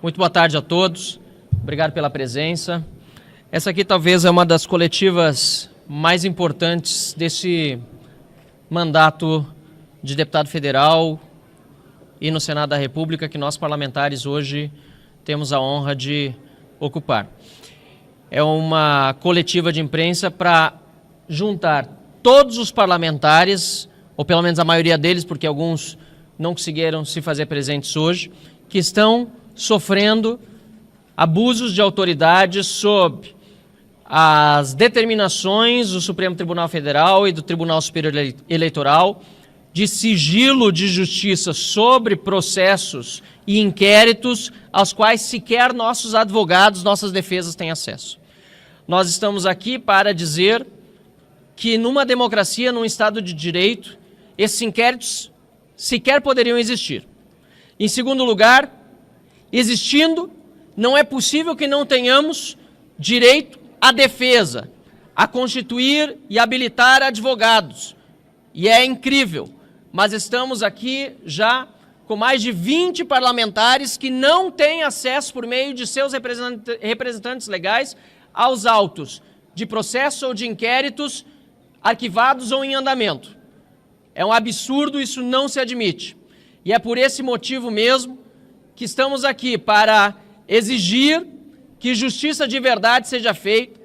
Muito boa tarde a todos. Obrigado pela presença. Essa aqui talvez é uma das coletivas mais importantes desse mandato de deputado federal e no Senado da República que nós parlamentares hoje temos a honra de ocupar. É uma coletiva de imprensa para juntar todos os parlamentares, ou pelo menos a maioria deles, porque alguns não conseguiram se fazer presentes hoje, que estão sofrendo abusos de autoridade sob as determinações do Supremo Tribunal Federal e do Tribunal Superior Eleitoral de sigilo de justiça sobre processos e inquéritos aos quais sequer nossos advogados, nossas defesas têm acesso. Nós estamos aqui para dizer que numa democracia, num Estado de Direito, esses inquéritos sequer poderiam existir. Em segundo lugar, existindo, não é possível que não tenhamos direito à defesa, a constituir e habilitar advogados. E é incrível, mas estamos aqui já com mais de 20 parlamentares que não têm acesso por meio de seus representantes legais aos autos de processo ou de inquéritos arquivados ou em andamento. É um absurdo, isso não se admite. E é por esse motivo mesmo que estamos aqui para exigir que justiça de verdade seja feita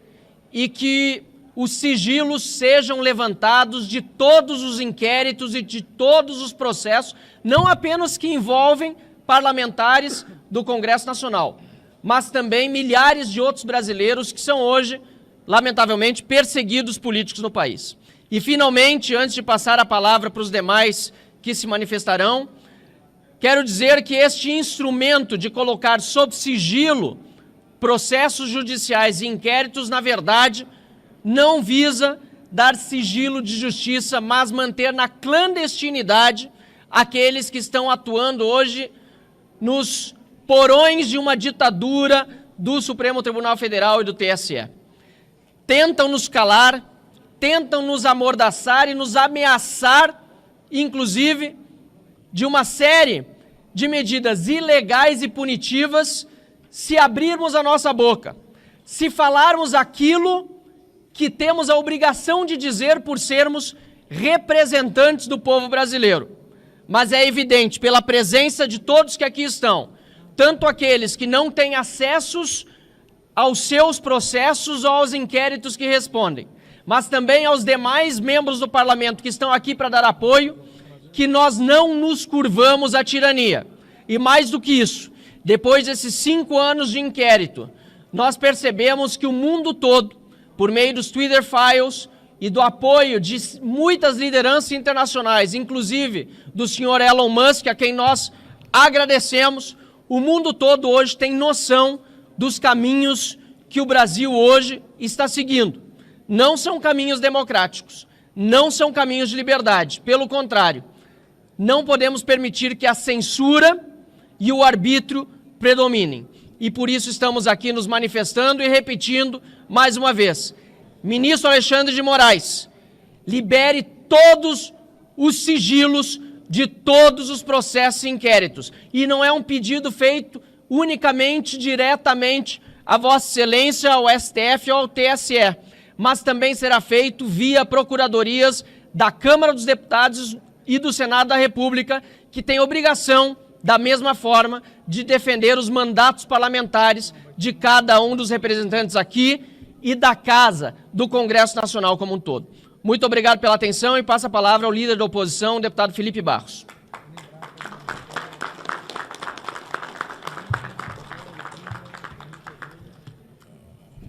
e que os sigilos sejam levantados de todos os inquéritos e de todos os processos, não apenas que envolvem parlamentares do Congresso Nacional, mas também milhares de outros brasileiros que são hoje, lamentavelmente, perseguidos políticos no país. E, finalmente, antes de passar a palavra para os demais que se manifestarão, quero dizer que este instrumento de colocar sob sigilo processos judiciais e inquéritos, na verdade, não visa dar sigilo de justiça, mas manter na clandestinidade aqueles que estão atuando hoje nos porões de uma ditadura do Supremo Tribunal Federal e do TSE. Tentam nos calar, tentam nos amordaçar e nos ameaçar, inclusive, de uma série de medidas ilegais e punitivas se abrirmos a nossa boca, se falarmos aquilo que temos a obrigação de dizer por sermos representantes do povo brasileiro. Mas é evidente, pela presença de todos que aqui estão, tanto aqueles que não têm acessos aos seus processos ou aos inquéritos que respondem, mas também aos demais membros do parlamento que estão aqui para dar apoio, que nós não nos curvamos à tirania. E mais do que isso, depois desses 5 anos de inquérito, nós percebemos que o mundo todo, por meio dos Twitter Files e do apoio de muitas lideranças internacionais, inclusive do senhor Elon Musk, a quem nós agradecemos, o mundo todo hoje tem noção dos caminhos que o Brasil hoje está seguindo. Não são caminhos democráticos, não são caminhos de liberdade, pelo contrário, não podemos permitir que a censura e o arbítrio predominem. E por isso estamos aqui nos manifestando e repetindo mais uma vez. Ministro Alexandre de Moraes, libere todos os sigilos de todos os processos e inquéritos. E não é um pedido feito unicamente, diretamente a Vossa Excelência, ao STF ou ao TSE, mas também será feito via procuradorias da Câmara dos Deputados e do Senado da República, que tem obrigação, da mesma forma, de defender os mandatos parlamentares de cada um dos representantes aqui e da Casa do Congresso Nacional como um todo. Muito obrigado pela atenção e passo a palavra ao líder da oposição, o deputado Felipe Barros.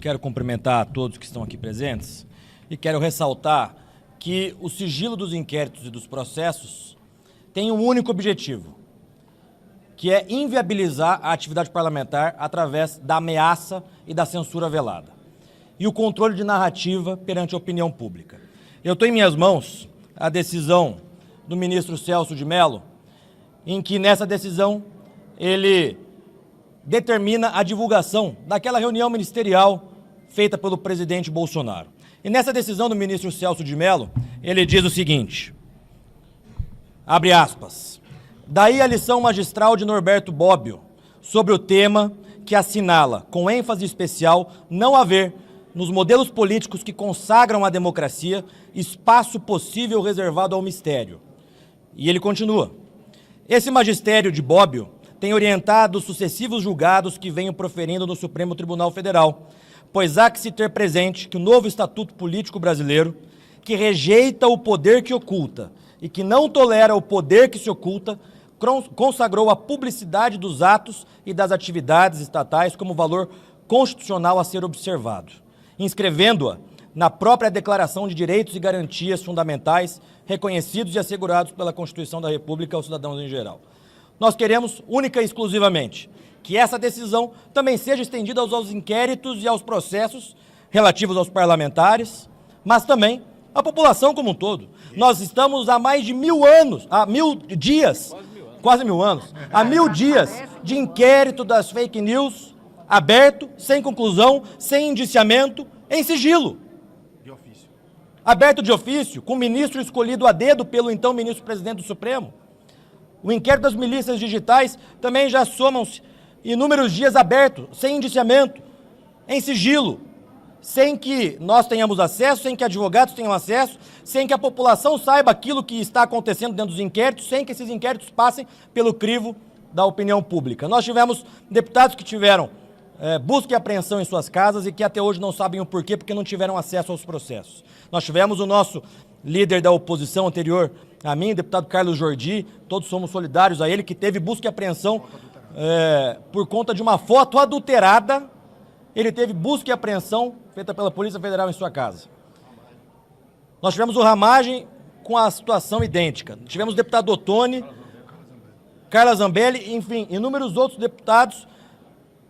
Quero cumprimentar a todos que estão aqui presentes e quero ressaltar que o sigilo dos inquéritos e dos processos tem um único objetivo, que é inviabilizar a atividade parlamentar através da ameaça e da censura velada e o controle de narrativa perante a opinião pública. Eu estou em minhas mãos a decisão do ministro Celso de Mello, em que nessa decisão ele determina a divulgação daquela reunião ministerial feita pelo presidente Bolsonaro. E nessa decisão do ministro Celso de Mello, ele diz o seguinte, abre aspas, daí a lição magistral de Norberto Bobbio sobre o tema que assinala, com ênfase especial, não haver, nos modelos políticos que consagram a democracia, espaço possível reservado ao mistério. E ele continua. Esse magistério de Bobbio tem orientado os sucessivos julgados que venho proferindo no Supremo Tribunal Federal, pois há que se ter presente que o novo Estatuto Político Brasileiro, que rejeita o poder que oculta e que não tolera o poder que se oculta, consagrou a publicidade dos atos e das atividades estatais como valor constitucional a ser observado, inscrevendo-a na própria Declaração de Direitos e Garantias Fundamentais reconhecidos e assegurados pela Constituição da República aos cidadãos em geral. Nós queremos, única e exclusivamente, que essa decisão também seja estendida aos inquéritos e aos processos relativos aos parlamentares, mas também à população como um todo. Nós estamos há mais de 1000 anos, há 1000 dias, quase 1000 anos, há 1000 dias de inquérito das fake news, aberto, sem conclusão, sem indiciamento, em sigilo. De ofício. Aberto de ofício, com o ministro escolhido a dedo pelo então ministro-presidente do Supremo. O inquérito das milícias digitais também já somam-se inúmeros dias aberto, sem indiciamento, em sigilo, sem que nós tenhamos acesso, sem que advogados tenham acesso, sem que a população saiba aquilo que está acontecendo dentro dos inquéritos, sem que esses inquéritos passem pelo crivo da opinião pública. Nós tivemos deputados que tiveram busca e apreensão em suas casas e que até hoje não sabem o porquê, porque não tiveram acesso aos processos. Nós tivemos o nosso líder da oposição anterior a mim, deputado Carlos Jordi, todos somos solidários a ele, que teve busca e apreensão por conta de uma foto adulterada. Ele teve busca e apreensão feita pela Polícia Federal em sua casa. Nós tivemos o Ramagem com a situação idêntica. Tivemos o deputado Ottoni, Carla Zambelli, enfim, inúmeros outros deputados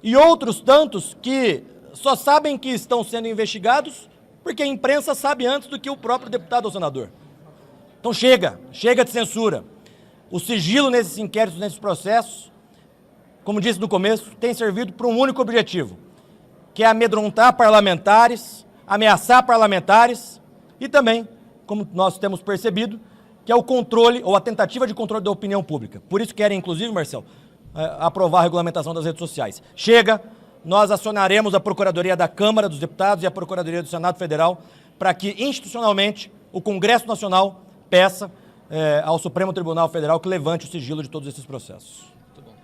e outros tantos que só sabem que estão sendo investigados porque a imprensa sabe antes do que o próprio deputado ou senador. Então chega de censura. O sigilo nesses inquéritos, nesses processos, como disse no começo, tem servido para um único objetivo, que é amedrontar parlamentares, ameaçar parlamentares e também, como nós temos percebido, que é o controle ou a tentativa de controle da opinião pública. Por isso querem, inclusive, Marcelo, aprovar a regulamentação das redes sociais. Chega, nós acionaremos a Procuradoria da Câmara dos Deputados e a Procuradoria do Senado Federal para que, institucionalmente, o Congresso Nacional peça ao Supremo Tribunal Federal que levante o sigilo de todos esses processos. Muito bom.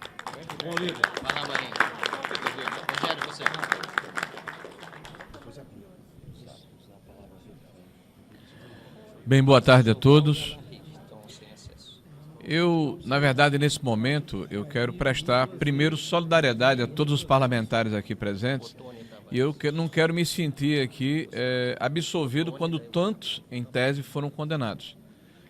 Bom líder. Vai lá, Marinho. Rogério, você. Bem, boa tarde a todos. Eu, na verdade, nesse momento, eu quero prestar primeiro solidariedade a todos os parlamentares aqui presentes e eu não quero me sentir aqui absolvido quando tantos, em tese, foram condenados.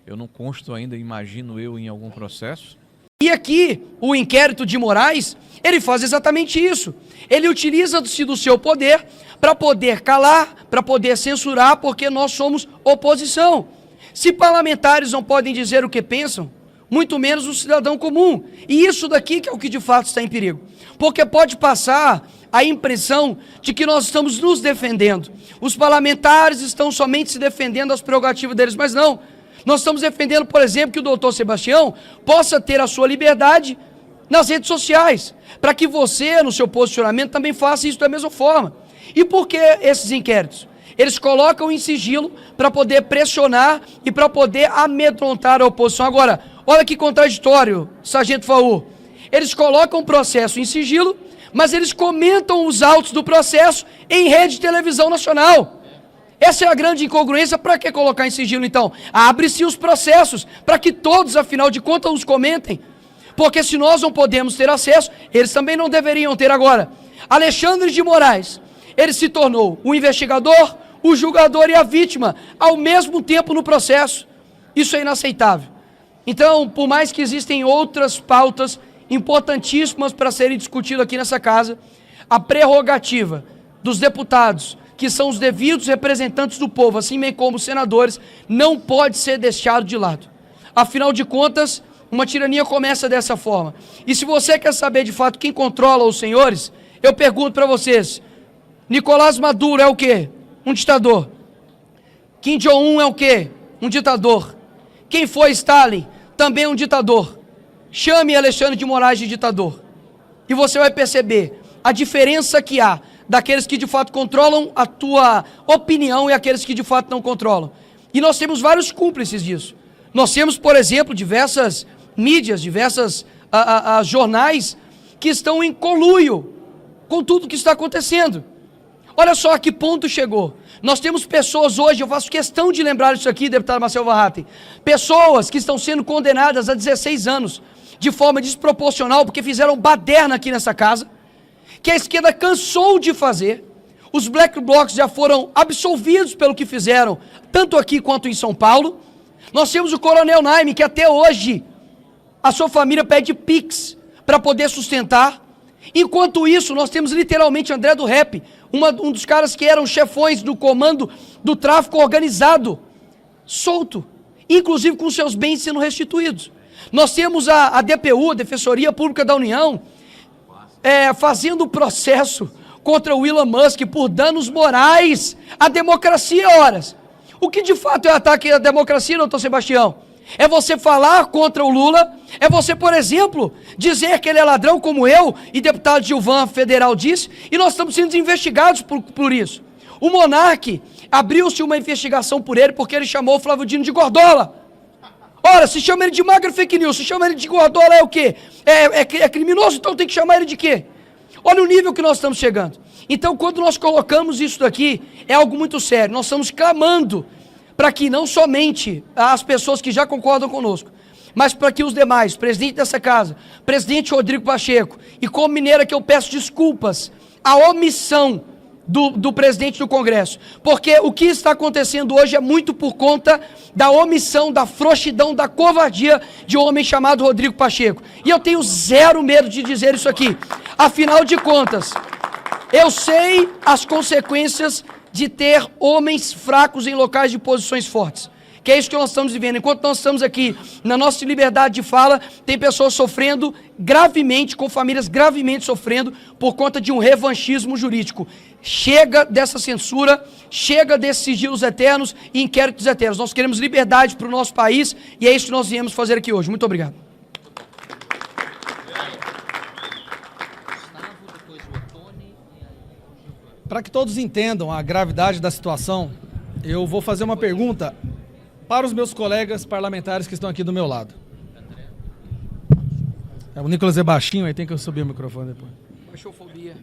Eu não consto ainda, imagino eu, em algum processo. E aqui, o inquérito de Moraes, ele faz exatamente isso. Ele utiliza-se do seu poder para poder calar, para poder censurar, porque nós somos oposição. Se parlamentares não podem dizer o que pensam, muito menos o cidadão comum. E isso daqui que é o que de fato está em perigo. Porque pode passar a impressão de que nós estamos nos defendendo. Os parlamentares estão somente se defendendo das prerrogativas deles, mas não. Nós estamos defendendo, por exemplo, que o doutor Sebastião possa ter a sua liberdade nas redes sociais, para que você, no seu posicionamento, também faça isso da mesma forma. E por que esses inquéritos? Eles colocam em sigilo para poder pressionar e para poder amedrontar a oposição. Agora, olha que contraditório, Sargento Faur. Eles colocam o processo em sigilo, mas eles comentam os autos do processo em rede de televisão nacional. Essa é a grande incongruência. Para que colocar em sigilo, então? Abre-se os processos, para que todos, afinal de contas, os comentem. Porque se nós não podemos ter acesso, eles também não deveriam ter. Agora, Alexandre de Moraes, ele se tornou o investigador, o julgador e a vítima, ao mesmo tempo no processo. Isso é inaceitável. Então, por mais que existem outras pautas importantíssimas para serem discutidas aqui nessa casa, a prerrogativa dos deputados, que são os devidos representantes do povo, assim bem como os senadores, não pode ser deixado de lado. Afinal de contas, uma tirania começa dessa forma. E se você quer saber de fato quem controla os senhores, eu pergunto para vocês, Nicolás Maduro é o quê? Um ditador. Kim Jong-un é o quê? Um ditador. Quem foi Stalin? Também um ditador. Chame Alexandre de Moraes de ditador. e você vai perceber a diferença que há daqueles que de fato controlam a tua opinião e aqueles que de fato não controlam. E nós temos vários cúmplices disso. Nós temos, por exemplo, diversas mídias, diversas jornais que estão em conluio com tudo que está acontecendo. Olha só a que ponto chegou. Nós temos pessoas hoje, eu faço questão de lembrar isso aqui, deputado Marcel Warraten, pessoas que estão sendo condenadas a 16 anos de forma desproporcional porque fizeram baderna aqui nessa casa, que a esquerda cansou de fazer. Os black blocs já foram absolvidos pelo que fizeram, tanto aqui quanto em São Paulo. Nós temos o Coronel Naime, que até hoje a sua família pede Pix para poder sustentar. Enquanto isso, nós temos literalmente André do Rap, um dos caras que eram chefões do comando do tráfico organizado, solto, inclusive com seus bens sendo restituídos. Nós temos a DPU, a Defensoria Pública da União, fazendo processo contra o Elon Musk por danos morais à democracia, horas. O que de fato é ataque à democracia, doutor Sebastião? É você falar contra o Lula, é você, por exemplo, dizer que ele é ladrão como eu e deputado Gilvan Federal disse, e nós estamos sendo investigados por isso. O Monark, abriu-se uma investigação por ele porque ele chamou o Flávio Dino de Gordola. Ora, se chama ele de magra fake news, se chama ele de Gordola é o quê? É criminoso, então tem que chamar ele de quê? Olha o nível que nós estamos chegando. Então, quando nós colocamos isso daqui, é algo muito sério. Nós estamos clamando para que não somente as pessoas que já concordam conosco, mas para que os demais, presidente dessa casa, presidente Rodrigo Pacheco, e como mineira que eu peço desculpas, a omissão do presidente do Congresso, porque o que está acontecendo hoje é muito por conta da omissão, da frouxidão, da covardia de um homem chamado Rodrigo Pacheco. E eu tenho zero medo de dizer isso aqui. Afinal de contas, eu sei as consequências de ter homens fracos em locais de posições fortes. Que é isso que nós estamos vivendo. Enquanto nós estamos aqui na nossa liberdade de fala, tem pessoas sofrendo gravemente, com famílias gravemente sofrendo por conta de um revanchismo jurídico. Chega dessa censura, chega desses sigilos eternos e inquéritos eternos. Nós queremos liberdade para o nosso país e é isso que nós viemos fazer aqui hoje. Muito obrigado. Para que todos entendam a gravidade da situação, eu vou fazer uma pergunta para os meus colegas parlamentares que estão aqui do meu lado. O Nicolas é baixinho, aí tem que eu subir o microfone depois. Baixofobia.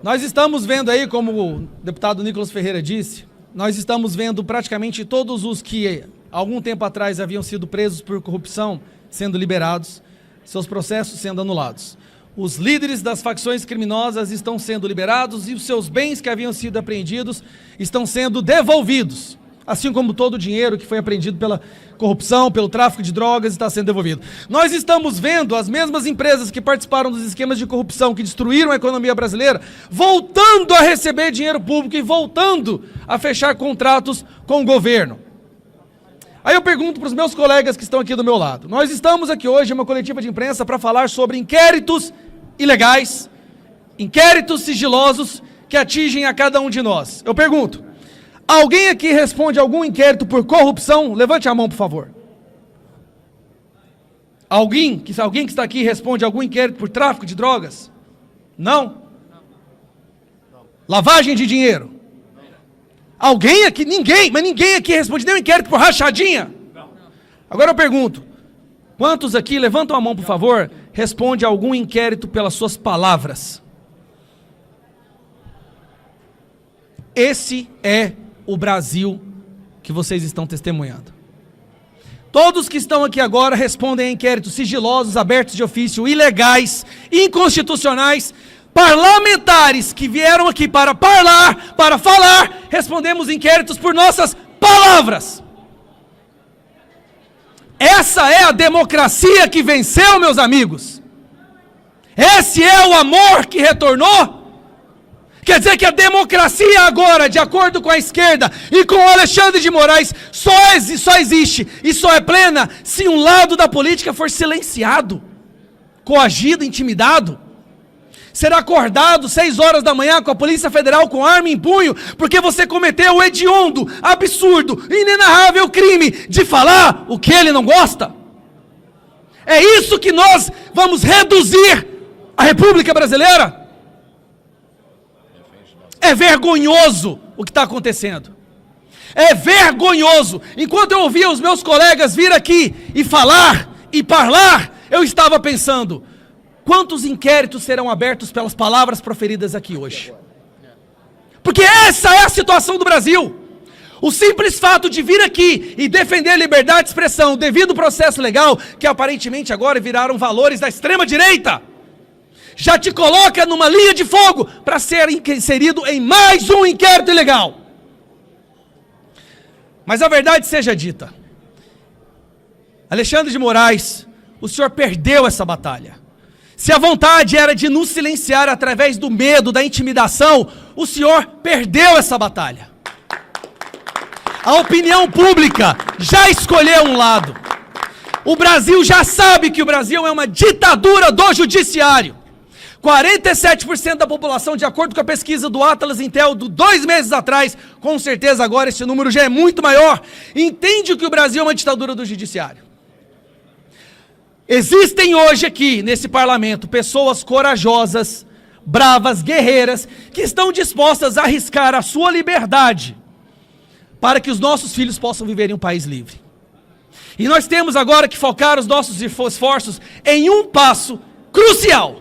Nós estamos vendo aí, como o deputado Nicolas Ferreira disse, nós estamos vendo praticamente todos os que algum tempo atrás haviam sido presos por corrupção sendo liberados, seus processos sendo anulados. Os líderes das facções criminosas estão sendo liberados e os seus bens que haviam sido apreendidos estão sendo devolvidos. Assim como todo o dinheiro que foi apreendido pela corrupção, pelo tráfico de drogas, está sendo devolvido. Nós estamos vendo as mesmas empresas que participaram dos esquemas de corrupção, que destruíram a economia brasileira, voltando a receber dinheiro público e voltando a fechar contratos com o governo. Aí eu pergunto para os meus colegas que estão aqui do meu lado. Nós estamos aqui hoje em uma coletiva de imprensa para falar sobre inquéritos ilegais, inquéritos sigilosos que atingem a cada um de nós. Eu pergunto, alguém aqui responde a algum inquérito por corrupção? Levante a mão, por favor. Alguém que está aqui responde a algum inquérito por tráfico de drogas? Não? Lavagem de dinheiro? Alguém aqui? Ninguém, mas ninguém aqui responde nenhum inquérito por rachadinha? Agora eu pergunto, quantos aqui, levantam a mão, por favor, responde a algum inquérito pelas suas palavras? Esse é o Brasil que vocês estão testemunhando. Todos que estão aqui agora respondem a inquéritos sigilosos, abertos de ofício, ilegais, inconstitucionais, parlamentares que vieram aqui para falar, respondemos inquéritos por nossas palavras. Essa é a democracia que venceu, meus amigos. Esse é o amor que retornou. Quer dizer que a democracia agora, de acordo com a esquerda e com o Alexandre de Moraes, só existe e só é plena se um lado da política for silenciado, coagido, intimidado. Será acordado 6 horas da manhã com a Polícia Federal com arma em punho, porque você cometeu o hediondo, absurdo, inenarrável crime de falar o que ele não gosta. É isso que nós vamos reduzir a República Brasileira? É vergonhoso o que está acontecendo. É vergonhoso. Enquanto eu ouvia os meus colegas vir aqui e falar e parlar, eu estava pensando, quantos inquéritos serão abertos pelas palavras proferidas aqui hoje? Porque essa é a situação do Brasil. O simples fato de vir aqui e defender a liberdade de expressão, devido ao processo legal, que aparentemente agora viraram valores da extrema-direita, já te coloca numa linha de fogo para ser inserido em mais um inquérito ilegal. Mas a verdade seja dita, Alexandre de Moraes, o senhor perdeu essa batalha. Se a vontade era de nos silenciar através do medo, da intimidação, o senhor perdeu essa batalha. A opinião pública já escolheu um lado. O Brasil já sabe que o Brasil é uma ditadura do judiciário. 47% da população, de acordo com a pesquisa do Atlas Intel, de 2 meses atrás, com certeza agora esse número já é muito maior, entende que o Brasil é uma ditadura do judiciário. Existem hoje aqui, nesse parlamento, pessoas corajosas, bravas, guerreiras, que estão dispostas a arriscar a sua liberdade para que os nossos filhos possam viver em um país livre. E nós temos agora que focar os nossos esforços em um passo crucial.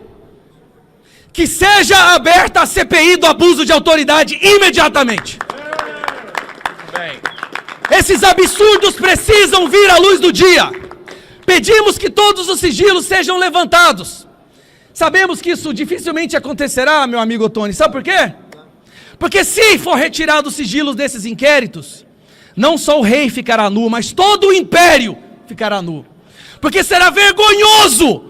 Que seja aberta a CPI do abuso de autoridade imediatamente. Esses absurdos precisam vir à luz do dia. Pedimos que todos os sigilos sejam levantados. Sabemos que isso dificilmente acontecerá, meu amigo Ottoni. Sabe por quê? Porque se for retirado os sigilos desses inquéritos, não só o rei ficará nu, mas todo o império ficará nu. Porque será vergonhoso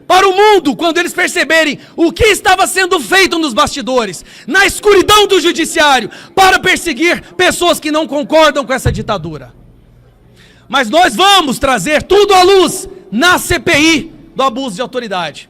para o mundo quando eles perceberem o que estava sendo feito nos bastidores, na escuridão do judiciário, para perseguir pessoas que não concordam com essa ditadura. Mas nós vamos trazer tudo à luz na CPI do abuso de autoridade.